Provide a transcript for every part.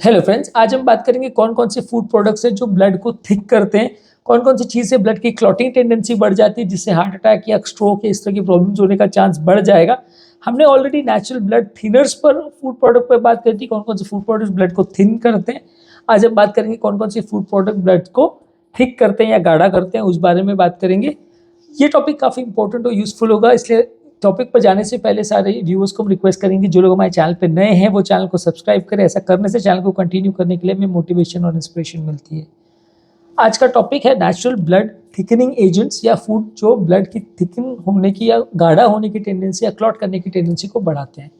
Hello friends, आज हम बात करेंगे कौन कौन से फूड प्रोडक्ट्स हैं जो ब्लड को थिक करते हैं। कौन कौन सी चीज़ से ब्लड की क्लॉटिंग टेंडेंसी बढ़ जाती है, जिससे हार्ट अटैक या स्ट्रोक या इस तरह की प्रॉब्लम्स होने का चांस बढ़ जाएगा। हमने ऑलरेडी नेचुरल ब्लड थिनर्स पर फूड प्रोडक्ट पर बात करी थी, कौन कौन से फूड प्रोडक्ट्स ब्लड को थिन करते हैं। आज हम बात करेंगे कौन कौन से फूड प्रोडक्ट ब्लड को थिक करते हैं या गाढ़ा करते हैं, उस बारे में बात करेंगे। ये टॉपिक काफ़ी इंपॉर्टेंट और यूजफुल होगा, इसलिए टॉपिक पर जाने से पहले सारे व्यूअर्स को हम रिक्वेस्ट करेंगे जो लोग हमारे चैनल पे नए हैं वो चैनल को सब्सक्राइब करें। ऐसा करने से चैनल को कंटिन्यू करने के लिए हमें मोटिवेशन और इंस्पिरेशन मिलती है। आज का टॉपिक है नेचुरल ब्लड थिकनिंग एजेंट्स या फूड जो ब्लड की थिकन होने की या गाढ़ा होने की टेंडेंसी या क्लॉट करने की टेंडेंसी को बढ़ाते हैं।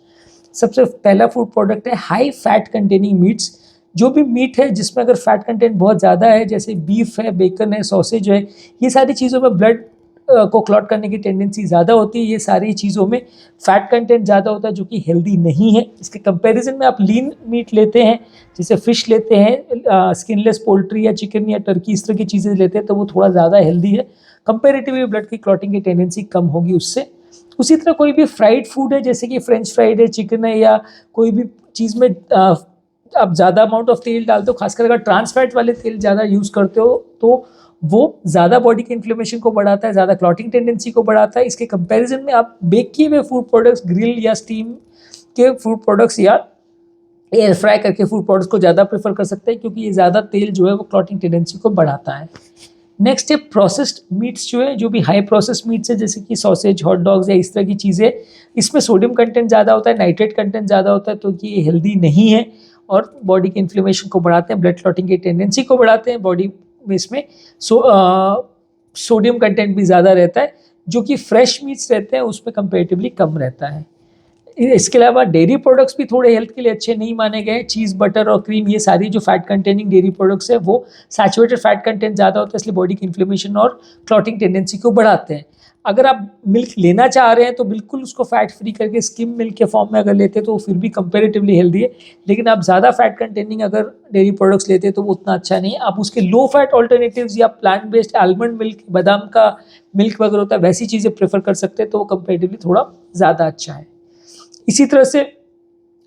सबसे पहला फूड प्रोडक्ट है हाई फैट कंटेनिंग मीट्स। जो भी मीट है जिसमें अगर फैट कंटेंट बहुत ज़्यादा है, जैसे बीफ है, बेकन है, सॉसेज है, ये सारी चीज़ों में ब्लड को क्लॉट करने की टेंडेंसी ज़्यादा होती है। ये सारी चीज़ों में फैट कंटेंट ज़्यादा होता है जो कि हेल्दी नहीं है। इसके कंपैरिजन में आप लीन मीट लेते हैं, जैसे फ़िश लेते हैं, स्किनलेस पोल्ट्री या चिकन या टर्की, इस तरह की चीज़ें लेते हैं तो वो थोड़ा ज़्यादा हेल्दी है। कंपेरेटिवली ब्लड की क्लॉटिंग की टेंडेंसी कम होगी उससे। उसी तरह कोई भी फ्राइड फूड है, जैसे कि फ्रेंच फ्राइड है, चिकन है, या कोई भी चीज़ में आप ज़्यादा अमाउंट ऑफ तेल डालते हो, खासकर अगर ट्रांस फैट वाले तेल ज़्यादा यूज़ करते हो तो वो ज़्यादा बॉडी के इन्फ्लेमेशन को बढ़ाता है, ज़्यादा क्लॉटिंग टेंडेंसी को बढ़ाता है। इसके कंपैरिजन में आप बेक किए हुए फूड प्रोडक्ट्स, ग्रिल या स्टीम के फूड प्रोडक्ट्स या एयर फ्राई करके फूड प्रोडक्ट्स को ज़्यादा प्रेफर कर सकते हैं, क्योंकि ये ज़्यादा तेल जो है वो क्लॉटिंग टेंडेंसी को बढ़ाता है। नेक्स्ट है प्रोसेस्ड मीट्स, जो है जो भी हाई प्रोसेस्ड मीट्स है, जैसे कि सॉसेज, हॉट डॉग्स या इस तरह की चीज़ें, इसमें सोडियम कंटेंट ज़्यादा होता है, नाइट्रेट कंटेंट ज़्यादा होता है, तो कि ये हेल्दी नहीं है और बॉडी के इन्फ्लेमेशन को बढ़ाते हैं, ब्लड क्लॉटिंग की टेंडेंसी को बढ़ाते हैं बॉडी में। इसमें सोडियम कंटेंट भी ज़्यादा रहता है, जो कि फ्रेश मीट्स रहते हैं उसमें कंपेरेटिवली कम रहता है। इसके अलावा डेयरी प्रोडक्ट्स भी थोड़े हेल्थ के लिए अच्छे नहीं माने गए। चीज़, बटर और क्रीम, ये सारी जो फैट कंटेनिंग डेयरी प्रोडक्ट्स है वो सैचुरेटेड फैट कंटेंट ज़्यादा होता है, इसलिए बॉडी की इन्फ्लेमेशन और क्लॉटिंग टेंडेंसी को बढ़ाते हैं। अगर आप मिल्क लेना चाह रहे हैं तो बिल्कुल उसको फैट फ्री करके स्किम मिल्क के फॉर्म में अगर लेते हैं तो वो फिर भी कंपेरेटिवली हेल्दी है, लेकिन आप ज़्यादा फैट कंटेनिंग अगर डेयरी प्रोडक्ट्स लेते हैं तो वो उतना अच्छा नहीं है। आप उसके लो फैट ऑल्टरनेटिव्स या प्लांट बेस्ड आलमंड मिल्क, बादाम का मिल्क वगैरह होता है, वैसी चीज़ें प्रेफर कर सकते हैं, तो वो कंपेरेटिवली थोड़ा ज़्यादा अच्छा है। इसी तरह से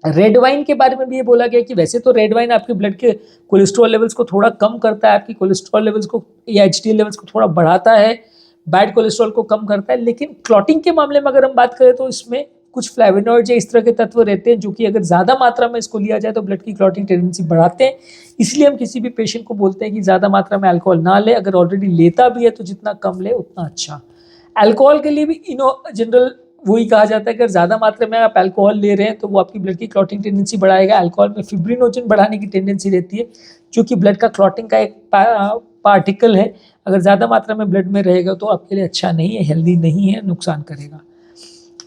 रेड वाइन के बारे में भी ये बोला गया कि वैसे तो रेड वाइन आपके ब्लड के कोलेस्ट्रॉल लेवल्स को थोड़ा कम करता है, आपकी कोलेस्ट्रॉल लेवल्स को या एचडीएल लेवल्स को थोड़ा बढ़ाता है, बैड कोलेस्ट्रॉल को कम करता है, लेकिन क्लॉटिंग के मामले में अगर हम बात करें तो इसमें कुछ फ्लेवोनॉइड्स या इस तरह के तत्व रहते हैं जो कि अगर ज़्यादा मात्रा में इसको लिया जाए तो ब्लड की क्लॉटिंग टेंडेंसी बढ़ाते हैं। इसलिए हम किसी भी पेशेंट को बोलते हैं कि ज़्यादा मात्रा में अल्कोहल ना ले, अगर ऑलरेडी लेता भी है तो जितना कम ले उतना अच्छा। अल्कोहल के लिए भी जनरल वही कहा जाता है कि अगर ज़्यादा मात्रा में आप अल्कोहल ले रहे हैं तो वो आपकी ब्लड की क्लॉटिंग टेंडेंसी बढ़ाएगा। अल्कोहल में फिब्रिनोजन बढ़ाने की टेंडेंसी रहती है, जो कि ब्लड का क्लॉटिंग का एक पार्टिकल है। अगर ज़्यादा मात्रा में ब्लड में रहेगा तो आपके लिए अच्छा नहीं है, हेल्दी नहीं है, नुकसान करेगा।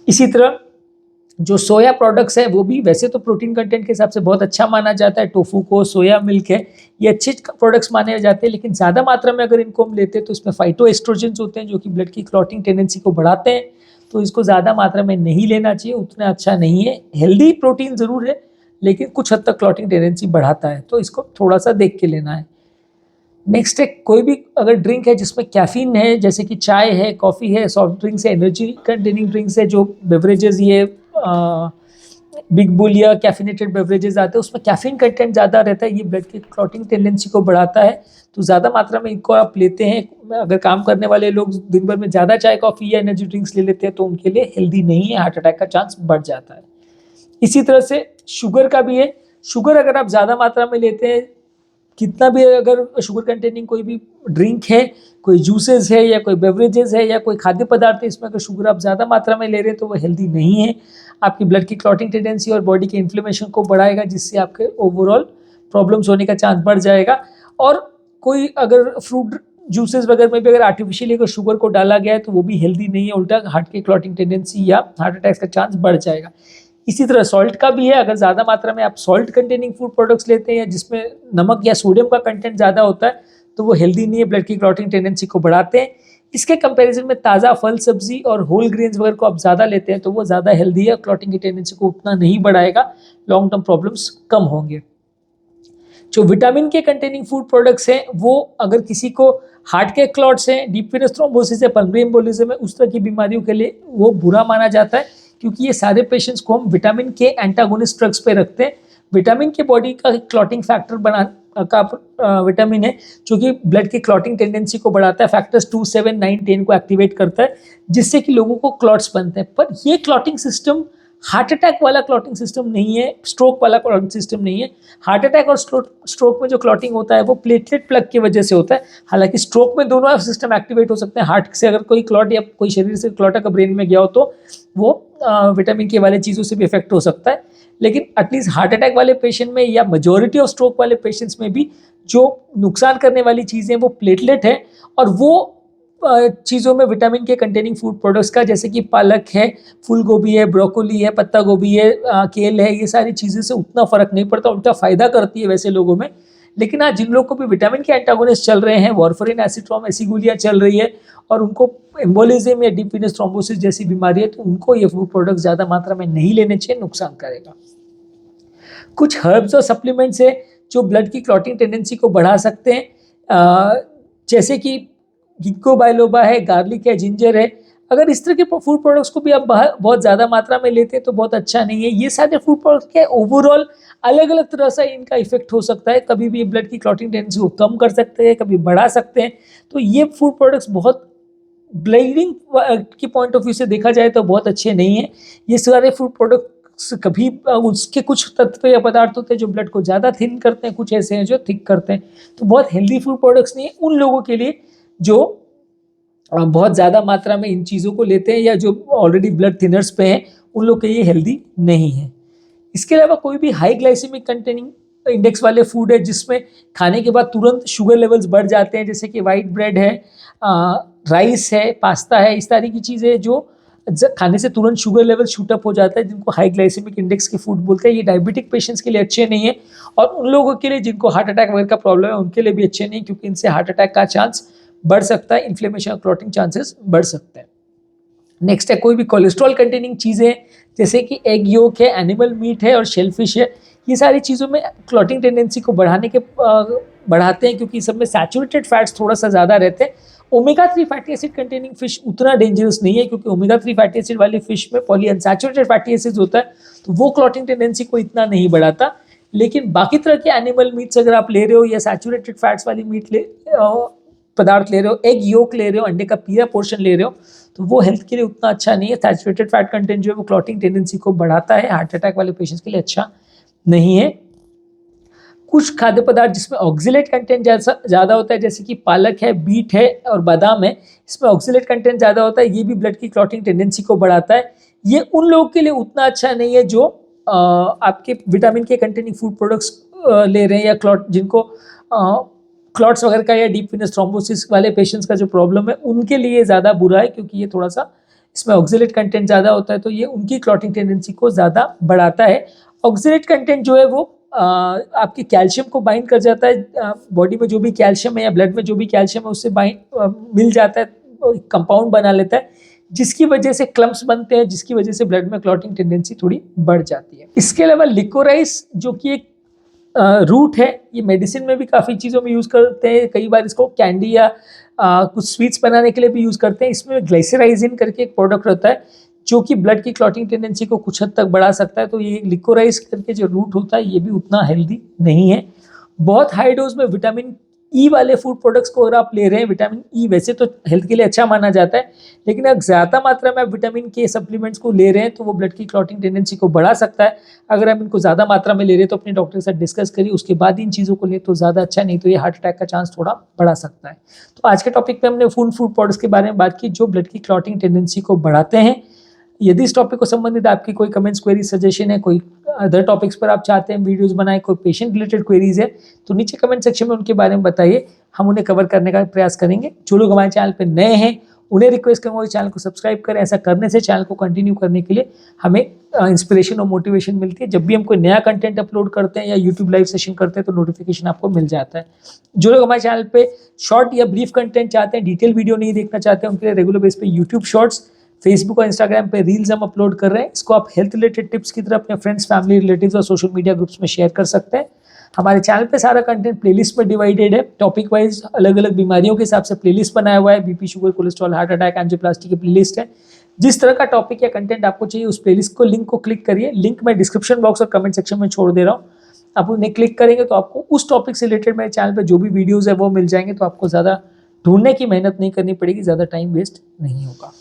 इसी तरह जो सोया प्रोडक्ट्स है वो भी वैसे तो प्रोटीन कंटेंट के हिसाब से बहुत अच्छा माना जाता है। टोफू को, सोया मिल्क है, ये अच्छे प्रोडक्ट्स माने जाते हैं, लेकिन ज़्यादा मात्रा में अगर इनको हम लेते हैं तो इसमें फाइटो एस्ट्रोजेंस होते हैं जो कि ब्लड की क्लॉटिंग टेंडेंसी को बढ़ाते हैं, तो इसको ज़्यादा मात्रा में नहीं लेना चाहिए, उतना अच्छा नहीं है। हेल्दी प्रोटीन ज़रूर है लेकिन कुछ हद तक क्लॉटिंग टेंडेंसी बढ़ाता है, तो इसको थोड़ा सा देख के लेना है। नेक्स्ट है कोई भी अगर ड्रिंक है जिसमें कैफीन है, जैसे कि चाय है, कॉफ़ी है, सॉफ्ट ड्रिंक्स है, एनर्जी कंटेनिंग ड्रिंक्स है, जो बेवरेजेस ये बिग बुल या कैफिनेटेड बेवरेजेस आते हैं उसमें कैफीन कंटेंट ज़्यादा रहता है, ये ब्लड की क्लॉटिंग टेंडेंसी को बढ़ाता है, तो ज़्यादा मात्रा में इनको आप लेते हैं। अगर काम करने वाले लोग दिन भर में ज़्यादा चाय, कॉफ़ी या एनर्जी ड्रिंक्स ले लेते हैं तो उनके लिए हेल्दी नहीं है, हार्ट अटैक का चांस बढ़ जाता है। इसी तरह से शुगर का भी है। शुगर अगर आप ज़्यादा मात्रा में लेते हैं, कितना भी अगर शुगर कंटेनिंग कोई भी ड्रिंक है, कोई जूसेस है या कोई बेवरेजेस है या कोई खाद्य पदार्थ है, इसमें अगर शुगर आप ज़्यादा मात्रा में ले रहे हैं तो वो हेल्दी नहीं है, आपकी ब्लड की क्लॉटिंग टेंडेंसी और बॉडी के इन्फ्लेमेशन को बढ़ाएगा, जिससे आपके ओवरऑल प्रॉब्लम्स होने का चांस बढ़ जाएगा। और कोई अगर फ्रूट जूसेस वगैरह में भी अगर आर्टिफिशियली अगर शुगर को डाला गया है तो वो भी हेल्दी नहीं है, उल्टा हार्ट की क्लॉटिंग टेंडेंसी या हार्ट अटैक का चांस बढ़ जाएगा। इसी तरह सॉल्ट का भी है। अगर ज़्यादा मात्रा में आप सॉल्ट कंटेनिंग फूड प्रोडक्ट्स लेते हैं या जिसमें नमक या सोडियम का कंटेंट ज़्यादा होता है तो वो हेल्दी नहीं है, ब्लड की क्लॉटिंग टेंडेंसी को बढ़ाते हैं। इसके कंपैरिजन में ताज़ा फल, सब्जी और होल ग्रेन्स वगैरह को आप ज़्यादा लेते हैं तो वो ज़्यादा हेल्दी है, क्लॉटिंग की टेंडेंसी को उतना नहीं बढ़ाएगा, लॉन्ग टर्म प्रॉब्लम्स कम होंगे। जो विटामिन के कंटेनिंग फूड प्रोडक्ट्स हैं वो अगर किसी को हार्ट के क्लॉट्स हैं, डीप वेनस थ्रोम्बोसिस है, पल्मोनरी एम्बोलिज्म है, उस तरह की बीमारियों के लिए वो बुरा माना जाता है, क्योंकि ये सारे पेशेंट्स को हम विटामिन के एंटागोनिस्ट ड्रग्स पे रखते हैं। विटामिन के बॉडी का क्लॉटिंग फैक्टर बना का विटामिन है जो कि ब्लड की क्लॉटिंग टेंडेंसी को बढ़ाता है, फैक्टर्स 2, 7, 9, 10 को एक्टिवेट करता है, जिससे कि लोगों को क्लॉट्स बनते हैं। पर ये क्लॉटिंग सिस्टम हार्ट अटैक वाला क्लॉटिंग सिस्टम नहीं है, स्ट्रोक वाला क्लॉटिंग सिस्टम नहीं है। हार्ट अटैक और स्ट्रोक में जो क्लॉटिंग होता है वो प्लेटलेट प्लग की वजह से होता है। हालांकि स्ट्रोक में दोनों सिस्टम एक्टिवेट हो सकते हैं। हार्ट से अगर कोई क्लॉट या कोई शरीर से क्लॉट अगर ब्रेन में गया हो तो वो विटामिन के वाले चीज़ों से भी इफेक्ट हो सकता है। लेकिन एटलीस्ट हार्ट अटैक वाले पेशेंट में या मेजॉरिटी ऑफ स्ट्रोक वाले पेशेंट्स में भी जो नुकसान करने वाली चीज़ें वो प्लेटलेट है, और वो चीज़ों में विटामिन के कंटेनिंग फूड प्रोडक्ट्स का, जैसे कि पालक है, फूल गोभी है, ब्रोकोली है, पत्ता गोभी है, केल है, ये सारी चीज़ें से उतना फ़र्क नहीं पड़ता, उल्टा फ़ायदा करती है वैसे लोगों में। लेकिन हाँ, जिन लोगों को भी विटामिन के एंटागोनिस्ट चल रहे हैं, वारफरिन, एसिट्रोम, ऐसी गोलियाँ चल रही है, और उनको एम्बोलिज्म या डीप वेनस थ्रोम्बोसिस जैसी बीमारी है, तो उनको ये फूड प्रोडक्ट्स ज़्यादा मात्रा में नहीं लेने चाहिए, नुकसान करेगा। कुछ हर्ब्स और सप्लीमेंट्स है जो ब्लड की क्लॉटिंग टेंडेंसी को बढ़ा सकते हैं, जैसे कि गिंको बाइलोबा है, गार्लिक है, जिंजर है। अगर इस तरह के फूड प्रोडक्ट्स को भी आप बहुत ज़्यादा मात्रा में लेते हैं तो बहुत अच्छा नहीं है। ये सारे फूड प्रोडक्ट्स के ओवरऑल अलग अलग तरह से इनका इफेक्ट हो सकता है, कभी भी ब्लड की क्लॉटिंग टेंडेंसी को कम कर सकते हैं, कभी बढ़ा सकते हैं। तो ये फूड प्रोडक्ट्स बहुत ब्लीडिंग की पॉइंट ऑफ व्यू से देखा जाए तो बहुत अच्छे नहीं है। ये सारे फूड प्रोडक्ट्स कभी उसके कुछ तत्व या पदार्थ होते हैं जो ब्लड को ज़्यादा थिन करते हैं, कुछ ऐसे हैं जो थिक करते हैं। तो बहुत हेल्दी फूड प्रोडक्ट्स नहीं है उन लोगों के लिए जो बहुत ज़्यादा मात्रा में इन चीज़ों को लेते हैं या जो ऑलरेडी ब्लड थिनर्स पे हैं, उन लोग के लिए हेल्दी नहीं है। इसके अलावा कोई भी हाई ग्लाइसेमिक कंटेनिंग इंडेक्स वाले फूड है जिसमें खाने के बाद तुरंत शुगर लेवल्स बढ़ जाते हैं, जैसे कि वाइट ब्रेड है, राइस है, पास्ता है, इस तरह की चीज़ें जो खाने से तुरंत शुगर लेवल शूट अप हो जाता है, जिनको हाई ग्लाइसेमिक इंडेक्स के फूड बोलते हैं। ये डायबिटिक पेशेंट्स के लिए अच्छे नहीं है, और उन लोगों के लिए जिनको हार्ट अटैक वगैरह का प्रॉब्लम है उनके लिए भी अच्छे नहीं, क्योंकि इनसे हार्ट अटैक का चांस बढ़ सकता है, इन्फ्लेमेशन और क्लॉटिंग चांसेस बढ़ सकते हैं। नेक्स्ट है कोई भी कोलेस्ट्रॉल कंटेनिंग चीज़ें, जैसे कि एग योक है, एनिमल मीट है और शेलफिश है। ये सारी चीज़ों में क्लॉटिंग टेंडेंसी को बढ़ाते हैं, क्योंकि सब में सैचुरेटेड फैट्स थोड़ा सा ज़्यादा रहते हैं। Omega 3 fatty acid containing fish उतना डेंजरस नहीं है, क्योंकि ओमेगा 3 फैटी एसिड वाली फिश में पॉलीअनसैचुरेटेड फैटी एसिड होता है, तो वो क्लॉटिंग टेंडेंसी को इतना नहीं बढ़ाता। लेकिन बाकी तरह के एनिमल मीट्स अगर आप ले रहे हो या सैचुरेटेड फैट्स वाली पदार्थ ले रहे हो, एग योक ले रहे हो, अंडे का पीला पोर्शन ले रहे हो, तो वो हेल्थ के लिए उतना अच्छा नहीं है। सैचुरेटेड फैट कंटेंट जो है वो क्लॉटिंग टेंडेंसी को बढ़ाता है, हार्ट अटैक वाले पेशेंट्स के लिए अच्छा नहीं है। कुछ खाद्य पदार्थ जिसमें ऑक्जेलेट कंटेंट ज़्यादा होता है, जैसे कि पालक है, बीट है और बादाम है, इसमें ऑक्जेलेट कंटेंट ज़्यादा होता है, ये भी ब्लड की क्लॉटिंग टेंडेंसी को बढ़ाता है। ये उन लोगों के लिए उतना अच्छा नहीं है जो आपके विटामिन के कंटेनिंग फूड प्रोडक्ट्स ले रहे हैं, या जिनको क्लॉट्स वगैरह का या डीप वेनस थ्रोम्बोसिस वाले पेशेंट्स का जो प्रॉब्लम है उनके लिए ज़्यादा बुरा है, क्योंकि ये थोड़ा सा इसमें ऑक्जेलेट कंटेंट ज़्यादा होता है, तो ये उनकी क्लॉटिंग टेंडेंसी को ज़्यादा बढ़ाता है। ऑक्जेलेट कंटेंट जो है वो आपके कैल्शियम को बाइंड कर जाता है, बॉडी में जो भी कैल्शियम है या ब्लड में जो भी कैल्शियम है उससे मिल जाता है, कंपाउंड बना लेता है, जिसकी वजह से क्लम्प्स बनते हैं, जिसकी वजह से ब्लड में क्लॉटिंग टेंडेंसी थोड़ी बढ़ जाती है। इसके अलावा लिकोराइस जो कि एक रूट है, ये मेडिसिन में भी काफ़ी चीज़ों में यूज़ करते हैं, कई बार इसको कैंडी या कुछ स्वीट्स बनाने के लिए भी यूज़ करते हैं। इसमें ग्लाइसेराइजिन करके एक प्रोडक्ट रहता है जो कि ब्लड की क्लॉटिंग टेंडेंसी को कुछ हद तक बढ़ा सकता है। तो ये लिकोराइज करके जो रूट होता है ये भी उतना हेल्दी नहीं है। बहुत हाई डोज में विटामिन ई वाले फूड प्रोडक्ट्स को अगर आप ले रहे हैं, विटामिन ई वैसे तो हेल्थ के लिए अच्छा माना जाता है, लेकिन अगर ज़्यादा मात्रा में आप विटामिन के सप्लीमेंट्स को ले रहे हैं तो वो ब्लड की क्लॉटिंग टेंडेंसी को बढ़ा सकता है। अगर आप इनको ज़्यादा मात्रा में ले रहे हैं तो अपने डॉक्टर के साथ डिस्कस करिए, उसके बाद इन चीज़ों को ले तो ज़्यादा अच्छा, नहीं तो ये हार्ट अटैक का चांस थोड़ा बढ़ा सकता है। तो आज के टॉपिक में हमने फूड प्रोडक्ट्स के बारे में बात की जो ब्लड की क्लॉटिंग टेंडेंसी को बढ़ाते हैं। यदि इस टॉपिक को संबंधित आपकी कोई कमेंट्स, क्वेरी, सजेशन है, कोई अदर टॉपिक्स पर आप चाहते हैं वीडियोस बनाए, कोई पेशेंट रिलेटेड क्वेरीज है, तो नीचे कमेंट सेक्शन में उनके बारे में बताइए, हम उन्हें कवर करने का प्रयास करेंगे। जो लोग हमारे चैनल पर नए हैं उन्हें रिक्वेस्ट करूँगा कि चैनल को सब्सक्राइब करें। ऐसा करने से चैनल को कंटिन्यू करने के लिए हमें इंस्पिरेशन और मोटिवेशन मिलती है। जब भी हम कोई नया कंटेंट अपलोड करते हैं या यूट्यूब लाइव सेशन करते हैं तो नोटिफिकेशन आपको मिल जाता है। जो लोग हमारे चैनल पे शॉर्ट या ब्रीफ कंटेंट चाहते हैं, डिटेल वीडियो नहीं देखना चाहते हैं, उनके लिए रेगुलर बेस पे यूट्यूब शॉर्ट्स, फेसबुक और इंस्टाग्राम पे रील्स हम अपलोड कर रहे हैं। इसको आप हेल्थ रिलेटेड टिप्स की तरह अपने फ्रेंड्स, फैमिली, रिलेटिव्स और सोशल मीडिया ग्रुप्स में शेयर कर सकते हैं। हमारे चैनल पे सारा कंटेंट प्लेलिस्ट में डिवाइडेड है, टॉपिक वाइज अलग अलग बीमारियों के हिसाब से प्लेलिस्ट बनाया हुआ है। BP, sugar, cholesterol, heart attack, angioplasty की प्लेलिस्ट है। जिस तरह का टॉपिक या कंटेंट आपको चाहिए उस प्लेलिस्ट को लिंक को क्लिक करिए। लिंक मैं डिस्क्रिप्शन बॉक्स और कमेंट सेक्शन में छोड़ दे रहा हूँ। आप उन्हें क्लिक करेंगे तो आपको उस टॉपिक से रिलेटेड मेरे चैनल पे जो भी वीडियोस है वो मिल जाएंगे, तो आपको ज़्यादा ढूंढने की मेहनत नहीं करनी पड़ेगी, ज़्यादा टाइम वेस्ट नहीं होगा।